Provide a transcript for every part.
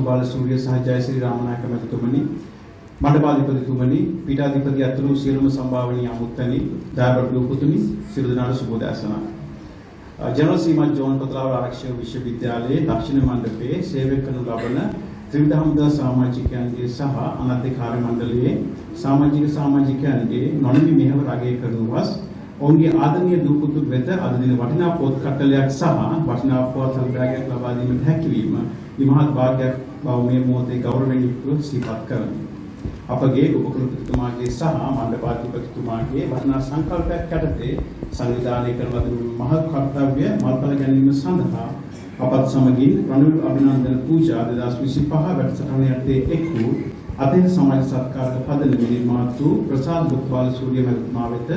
बालसूर्य सह जयश्री रामनायक मැතිතුමනි මණ්ඩපාධිපතිතුමනි පීඨාධිපති අතුරු සියලුම සම්භාවනීය අමුත්තනි දයාබඩු පුතුනි සියලු දෙනාට සුබ දැසනා ජනරල් සීමා ජෝන් පොතලාව ආරක්ෂක විශ්වවිද්‍යාලයේ දක්ෂිණ මණ්ඩපයේ සේවය කරනු ලබන ත්‍රිවිධ හමුදා සමාජිකයන්ගේ සහ අනධ්‍ය කාර්ය මණ්ඩලයේ සමාජිකයන්ගේ නොනිමි මෙහෙවර අගය කරනු වස් ඔවුන්ගේ ආදරණීය දූපුතු වෙත අද දින වටිනා පොත් කට්ටලයක් සහ වටිනා පොත් සංග්‍රහයක් ලබා දීමට හැකියවීම ඉමහත් වාග්යක් බව මේ මොහොතේ ගෞරවයෙන් යුක්තව සිහිපත් කරමි. අපගේ උපකුලපතිතුමාගේ සහ මණ්ඩපාධිපතිතුමාගේ වටිනා සංකල්පයක් යටතේ සංවිධානය කරන ලද මහත් කර්තව්‍ය මල්පල ගැනීම සඳහා අපත් සමගින් රණවිරු අභිනන්දන පූජා 2025 වැඩසටහන යටතේ එක් වූ අධින සමාජ සත්කාරක පදනම නිර්මාතු ප්‍රසාද් බුක්වාල සූර්ය මහත්මයා වෙත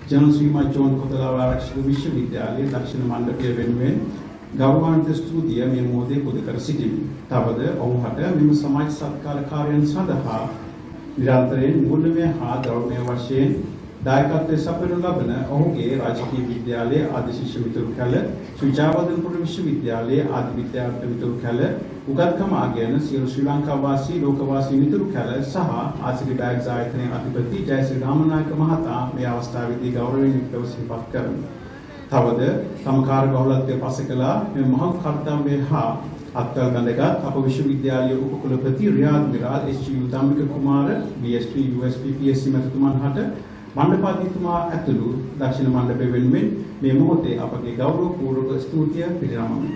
ජනරල් සීමා ජෝන් කොතලාව ආරක්ෂක විශ්වවිද්‍යාලයේ දක්ෂිණ මණ්ඩපය වෙනුවෙන් ගෞරවාන්විත ස්තුතිය මේ මොහොතේ පුද කර සිටිමි. තවද ඔවුන්ට මෙම සමාජ සත්කාර කාර්යයන් සඳහා නිරන්තරයෙන් මූල්‍යමය හා ධර්මීය වශයෙන් දායකත්වයේ සපයනු ලබන ඔහුගේ රාජකීය විද්‍යාලයේ ආදි ශිෂ්‍ය මිතුරු කැල සුජාවදනපුර විශ්වවිද්‍යාලයේ ආදි විද්‍යාර්ථී මිතුරු කැල උගත්කම ආගෙන සියලු ශ්‍රී ලංකා වාසී ලෝකවාසී මිතුරු කැල සහ ආසිරි බෑග්ස් ආයතනයේ අධිපති ජයශ්‍රී රාමනායක මහතා මේ අවස්ථාවේදී ගෞරවයෙන් යුක්තව සිහිපත් කරමි. තවද තම කාර්යබහුලත්වයේ පසෙකලා මේ මහත් කර්තව්‍ය හා අත්කල් ගඳගත් අප විශ්වවිද්‍යාලයේ උපකුලපති රියාද් මිරාල් එච්.යු. ධම්මික කුමාර BSc USP PSc මැතිතුමන් හට මණ්ඩපාධිපතිතුමා ඇතුළු දක්ෂිණ මණ්ඩපය වෙනුවෙන් මේ මොහොතේ අපගේ ගෞරවපූර්වක ස්තුතිය පිළිගනිමි.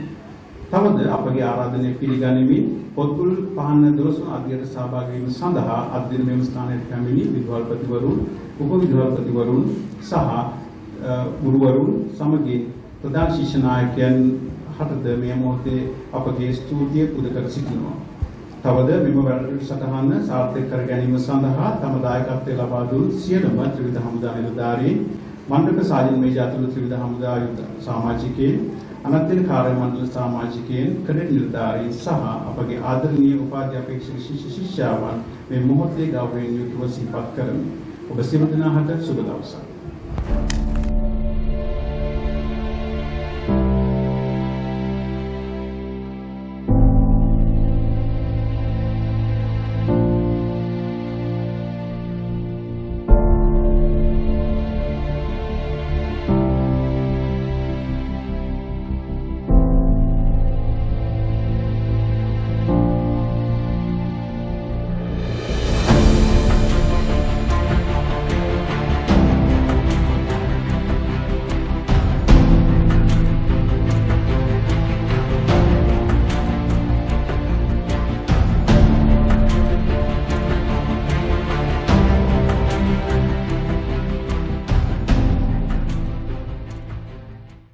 තවද අපගේ ආරාධනය පිළිගනිමින් පොත්ගුල් පහන්න දොළොස්වන අධ්‍යයන සහභාගී වීම සඳහා අද දින මෙම ස්ථානයට පැමිණි විදුහල්පතිවරුන් උපවිදුහල්පතිවරුන් සහ ගුරුවරුන් සමගින් ප්‍රධාන ශිෂ්‍ය නායකයන් හටද මේ මොහොතේ අපගේ ස්තුතිය පුද කර සිටිනවා. තවද මෙම වැඩසටහන සාර්ථක කර ගැනීම සඳහා තම දායකත්වය ලබා දුන් සියලුම ත්‍රිවිධ හමුදා නිලධාරීන් මණ්ඩප සාජන මේජා අතුළු ත්‍රිවිධ හමුදා සමාජිකයන් අනධ්‍යයන කාර්ය මණ්ඩල සමාජිකයන් කඩෙට් නිලධාරීන් සහ අපගේ ආදරණීය උපාධි අපේක්ෂක ශිෂ්‍ය ශිෂ්‍යාවන් මේ මොහොතේ ගෞරවයෙන් යුතුව සිහිපත් කරමි. ඔබ සියලු දෙනාට සුබ දවසක්.